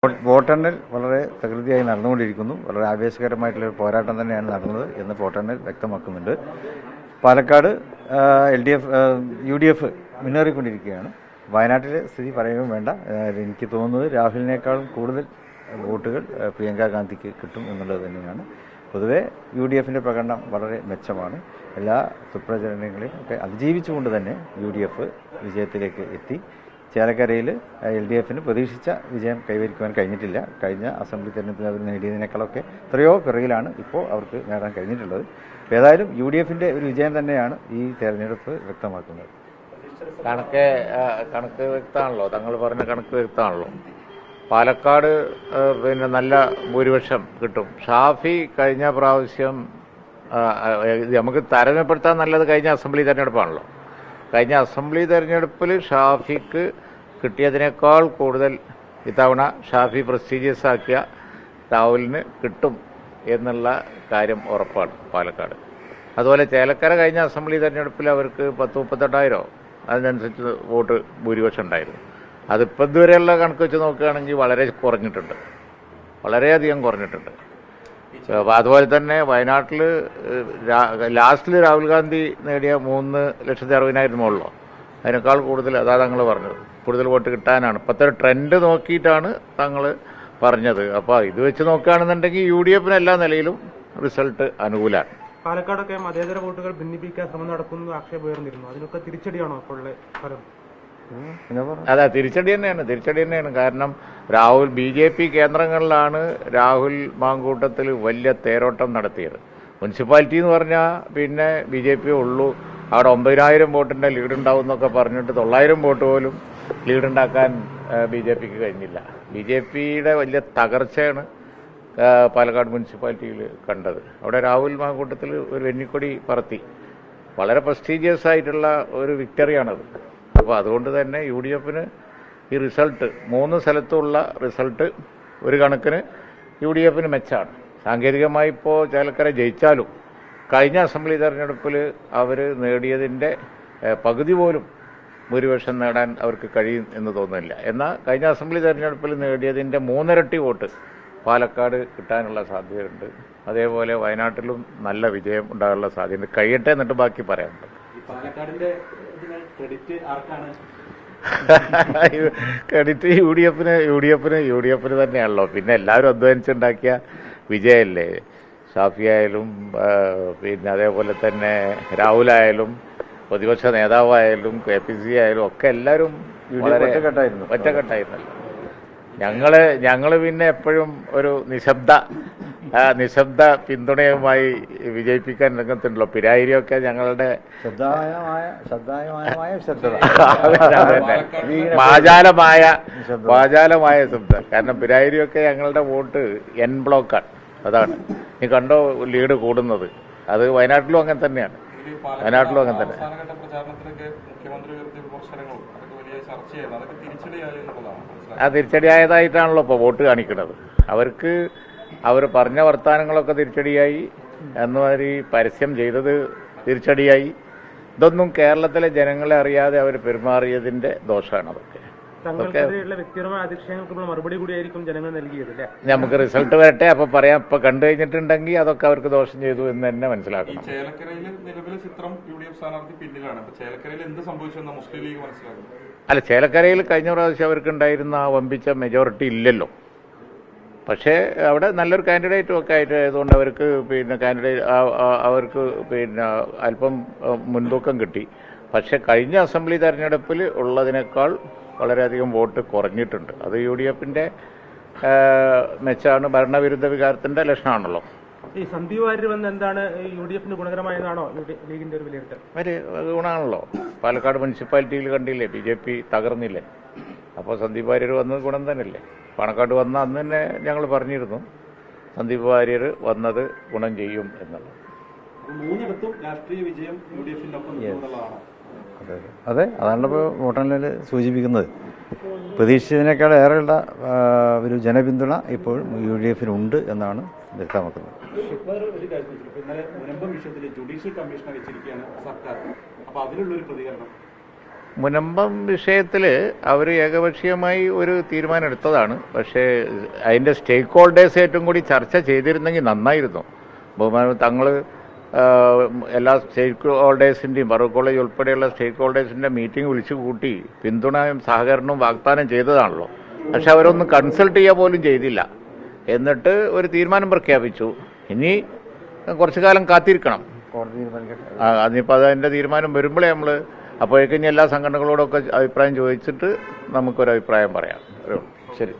വോട്ടെണ്ണൽ വളരെ തകൃതിയായി നടന്നുകൊണ്ടിരിക്കുന്നു. വളരെ ആവേശകരമായിട്ടുള്ളൊരു പോരാട്ടം തന്നെയാണ് നടന്നത് എന്ന് വോട്ടെണ്ണൽ വ്യക്തമാക്കുന്നുണ്ട്. പാലക്കാട് UDF മുന്നേറിക്കൊണ്ടിരിക്കുകയാണ്. വയനാട്ടിലെ സ്ഥിതി പറയുകയും വേണ്ട. എനിക്ക് തോന്നുന്നത് രാഹുലിനേക്കാളും കൂടുതൽ വോട്ടുകൾ പ്രിയങ്ക ഗാന്ധിക്ക് കിട്ടും എന്നുള്ളത് തന്നെയാണ്. പൊതുവെ UDFിൻ്റെ പ്രകടനം വളരെ മെച്ചമാണ്. എല്ലാ സുപ്രചരണങ്ങളെയും ഒക്കെ അതിജീവിച്ചുകൊണ്ട് തന്നെ UDF വിജയത്തിലേക്ക് എത്തി. ചേലക്കരയിൽ LDFന് പ്രതീക്ഷിച്ച വിജയം കൈവരിക്കുവാൻ കഴിഞ്ഞിട്ടില്ല. കഴിഞ്ഞ അസംബ്ലി തെരഞ്ഞെടുപ്പിൽ അവർ നേടിയതിനേക്കാളൊക്കെ എത്രയോ പിറകിലാണ് ഇപ്പോൾ അവർക്ക് നേടാൻ കഴിഞ്ഞിട്ടുള്ളത്. ഏതായാലും UDFിൻ്റെ ഒരു വിജയം തന്നെയാണ് ഈ തെരഞ്ഞെടുപ്പ് വ്യക്തമാക്കുന്നത്. കണക്ക് വ്യക്തമാണല്ലോ, തങ്ങൾ പറഞ്ഞ കണക്ക് വ്യക്തമാണല്ലോ. പാലക്കാട് നല്ല ഭൂരിപക്ഷം കിട്ടും. ഷാഫി കഴിഞ്ഞ പ്രാവശ്യം നമുക്ക് താരതമ്യപ്പെടുത്താൻ നല്ലത് കഴിഞ്ഞ അസംബ്ലി തെരഞ്ഞെടുപ്പാണല്ലോ. കഴിഞ്ഞ അസംബ്ലി തെരഞ്ഞെടുപ്പിൽ ഷാഫിക്ക് കിട്ടിയതിനേക്കാൾ കൂടുതൽ ഇത്തവണ ഷാഫി പ്രസ്റ്റീജിയസ് ആക്കിയ രാഹുലിന് കിട്ടും എന്നുള്ള കാര്യം ഉറപ്പാണ് പാലക്കാട്. അതുപോലെ ചേലക്കര കഴിഞ്ഞ അസംബ്ലി തെരഞ്ഞെടുപ്പിൽ അവർക്ക് 10-38,000 അതിനനുസരിച്ച് വോട്ട് ഭൂരിപക്ഷം ഉണ്ടായിരുന്നു. അതിപ്പോൾ ഇതുവരെയുള്ള കണക്ക് വെച്ച് നോക്കുകയാണെങ്കിൽ വളരെ കുറഞ്ഞിട്ടുണ്ട്, വളരെയധികം കുറഞ്ഞിട്ടുണ്ട്. അതുപോലെ തന്നെ വയനാട്ടിൽ ലാസ്റ്റിൽ രാഹുൽ ഗാന്ധി നേടിയ 3,60,000 മുകളിലോ അതിനേക്കാൾ കൂടുതൽ അതാ തങ്ങൾ പറഞ്ഞത്, കൂടുതൽ വോട്ട് കിട്ടാനാണ്. ഇപ്പോഴത്തെ ട്രെൻഡ് നോക്കിയിട്ടാണ് തങ്ങൾ പറഞ്ഞത്. അപ്പോൾ ഇത് വെച്ച് നോക്കുകയാണെന്നുണ്ടെങ്കിൽ UDFന് എല്ലാ നിലയിലും റിസൾട്ട് അനുകൂലമാണ്. പാലക്കാടൊക്കെ മതേതര വോട്ടുകൾ ഭിന്നിപ്പിക്കാൻ ശ്രമം നടക്കുന്നു ആക്ഷേപം ഉയർന്നിരുന്നു. അതിനൊക്കെ തിരിച്ചടിയാണോ ഇപ്പോൾ ഫലം? അതെ, തിരിച്ചടി തന്നെയാണ്. കാരണം BJP കേന്ദ്രങ്ങളിലാണ് രാഹുൽ മാങ്കൂട്ടത്തിൽ വലിയ തേരോട്ടം നടത്തിയത്. മുനിസിപ്പാലിറ്റി എന്ന് പറഞ്ഞാൽ പിന്നെ BJP ഉള്ളൂ. അവിടെ 9,000 വോട്ടിൻ്റെ ലീഡ് ഉണ്ടാവും എന്നൊക്കെ പറഞ്ഞിട്ട് 900 വോട്ട് പോലും ലീഡുണ്ടാക്കാൻ BJPക്ക് കഴിഞ്ഞില്ല. BJPയുടെ വലിയ തകർച്ചയാണ് പാലക്കാട് മുനിസിപ്പാലിറ്റിയിൽ കണ്ടത്. അവിടെ രാഹുൽ മാങ്കൂട്ടത്തിൽ ഒരു വെന്നിക്കൊടി പറത്തി. വളരെ പ്രസ്റ്റീജിയസ് ആയിട്ടുള്ള ഒരു വിക്ടറിയാണത്. അപ്പോൾ അതുകൊണ്ട് തന്നെ UDFന് ഈ റിസൾട്ട് 3 സ്ഥലത്തുള്ള റിസൾട്ട് ഒരു കണക്കിന് UDFന് മെച്ചമാണ്. സാങ്കേതികമായി ഇപ്പോൾ ചേലക്കര ജയിച്ചാലും കഴിഞ്ഞ അസംബ്ലി തെരഞ്ഞെടുപ്പിൽ അവർ നേടിയതിൻ്റെ പകുതി പോലും ഭൂരിപക്ഷം നേടാൻ അവർക്ക് കഴിയും എന്ന് തോന്നുന്നില്ല. എന്നാൽ കഴിഞ്ഞ അസംബ്ലി തെരഞ്ഞെടുപ്പിൽ നേടിയതിൻ്റെ 3 ഇരട്ടി വോട്ട് പാലക്കാട് കിട്ടാനുള്ള സാധ്യതയുണ്ട്. അതേപോലെ വയനാട്ടിലും നല്ല വിജയം ഉണ്ടാകാനുള്ള സാധ്യതയുണ്ട്. കഴിയട്ടെ, എന്നിട്ട് ബാക്കി പറയാനുണ്ട്. ക്രെഡിറ്റ് UDFന് തന്നെയാണല്ലോ. പിന്നെ എല്ലാവരും അധ്വാനിച്ചുണ്ടാക്കിയ വിജയമല്ലേ. ഷാഫി ആയാലും പിന്നെ അതേപോലെ തന്നെ രാഹുലായാലും പ്രതിപക്ഷ നേതാവായാലും KPC ആയാലും ഒക്കെ എല്ലാവരും വളരെ ഒറ്റക്കെട്ടായിരുന്നല്ലോ. ഞങ്ങൾ പിന്നെ എപ്പോഴും ഒരു നിശബ്ദ പിന്തുണയുമായി വിജയിപ്പിക്കാൻ രംഗത്തുണ്ടല്ലോ. പിരായിരിയൊക്കെ ഞങ്ങളുടെ വാചാലമായ ശബ്ദ. കാരണം പിരായിരിയൊക്കെ ഞങ്ങളുടെ വോട്ട് N ബ്ലോക്കാണ്. അതാണ് നീ കണ്ടോ ലീഡ് കൂടുന്നത്. അത് വയനാട്ടിലും അങ്ങനെ തന്നെയാണ്. ആ തിരിച്ചടിയായതായിട്ടാണല്ലോ ഇപ്പോൾ വോട്ട് കാണിക്കുന്നത്. അവർ പറഞ്ഞ വർത്തമാനങ്ങളൊക്കെ തിരിച്ചടിയായി, എന്നുമാതിരി പരസ്യം ചെയ്തത് തിരിച്ചടിയായി. ഇതൊന്നും കേരളത്തിലെ ജനങ്ങളെ അറിയാതെ അവർ പെരുമാറിയതിന്റെ ദോഷമാണ്. മറുപടി കൂടിയായിരിക്കും ജനങ്ങൾ നൽകിയത്. നമുക്ക് റിസൾട്ട് വരട്ടെ, അപ്പൊ പറയാം. ഇപ്പൊ കണ്ടു കഴിഞ്ഞിട്ടുണ്ടെങ്കിൽ അതൊക്കെ അവർക്ക് ദോഷം ചെയ്തു എന്ന് തന്നെ മനസ്സിലാക്കണം. അല്ല, ചേലക്കരയിൽ കഴിഞ്ഞ പ്രാവശ്യം അവർക്ക് ഉണ്ടായിരുന്ന വമ്പിച്ച മെജോറിറ്റി ഇല്ലല്ലോ. പക്ഷേ അവിടെ നല്ലൊരു കാൻഡിഡേറ്റും ഒക്കെ ആയതുകൊണ്ട് അവർക്ക് അല്പം മുൻതൂക്കം കിട്ടി. പക്ഷെ കഴിഞ്ഞ അസംബ്ലി തെരഞ്ഞെടുപ്പിൽ ഉള്ളതിനേക്കാൾ വളരെയധികം വോട്ട് കുറഞ്ഞിട്ടുണ്ട്. അത് UDFിന്റെ മെച്ചാണ്. ഭരണവിരുദ്ധ വികാരത്തിന്റെ ലക്ഷണമാണല്ലോ. ഈ സന്ദീപ് വാര്യർ വന്ന് എന്താണ് UDFിന് ഗുണകരമായതാണോ ലീഗിന്റെ ഒരു വിലയിരുത്തൽ? ഗുണമാണല്ലോ. പാലക്കാട് മുനിസിപ്പാലിറ്റിയിൽ കണ്ടില്ലേ, BJP തകർന്നില്ലേ. അപ്പോൾ സന്ദീപ് വാര്യർ വന്നത് ഗുണം തന്നെയല്ലേ. പാണക്കാട് വന്ന അന്ന് തന്നെ ഞങ്ങൾ പറഞ്ഞിരുന്നു സന്ദീപ് വാര്യർ വന്നത് ഗുണം ചെയ്യും എന്നുള്ളത്. അതെ, അതാണല്ലോ ഇപ്പോൾ വോട്ടെണ്ണൽ സൂചിപ്പിക്കുന്നത്. പ്രതീക്ഷിച്ചതിനേക്കാൾ ഏറെയുള്ള ഒരു ജനപിന്തുണ ഇപ്പോഴും UDFിനുണ്ട് എന്നാണ് വ്യക്തമാക്കുന്നത്. മുനമ്പം വിഷയത്തിൽ അവർ ഏകപക്ഷീയമായി ഒരു തീരുമാനം എടുത്തതാണ്. പക്ഷേ അതിൻ്റെ സ്റ്റേക്ക് ഹോൾഡേഴ്സായിട്ടും കൂടി ചർച്ച ചെയ്തിരുന്നെങ്കിൽ നന്നായിരുന്നു. ബഹുമാനം തങ്ങൾ എല്ലാ സ്റ്റേക്ക് ഹോൾഡേഴ്സിൻ്റെയും ഫറൂഖ് കോളേജ് ഉൾപ്പെടെയുള്ള സ്റ്റേക്ക് ഹോൾഡേഴ്സിൻ്റെ മീറ്റിംഗ് വിളിച്ചു കൂട്ടി പിന്തുണയും സഹകരണവും വാഗ്ദാനം ചെയ്തതാണല്ലോ. പക്ഷെ അവരൊന്നും കൺസൾട്ട് ചെയ്യുക പോലും ചെയ്തില്ല. എന്നിട്ട് ഒരു തീരുമാനം പ്രഖ്യാപിച്ചു. ഇനി കുറച്ചു കാലം കാത്തിരിക്കണം. അതിപ്പോൾ അതിൻ്റെ തീരുമാനം വരുമ്പോഴേ നമ്മൾ അപ്പോഴേക്കും ഇനി എല്ലാ സംഘടനകളോടൊക്കെ അഭിപ്രായം ചോദിച്ചിട്ട് നമുക്കൊരു അഭിപ്രായം പറയാം. ശരി.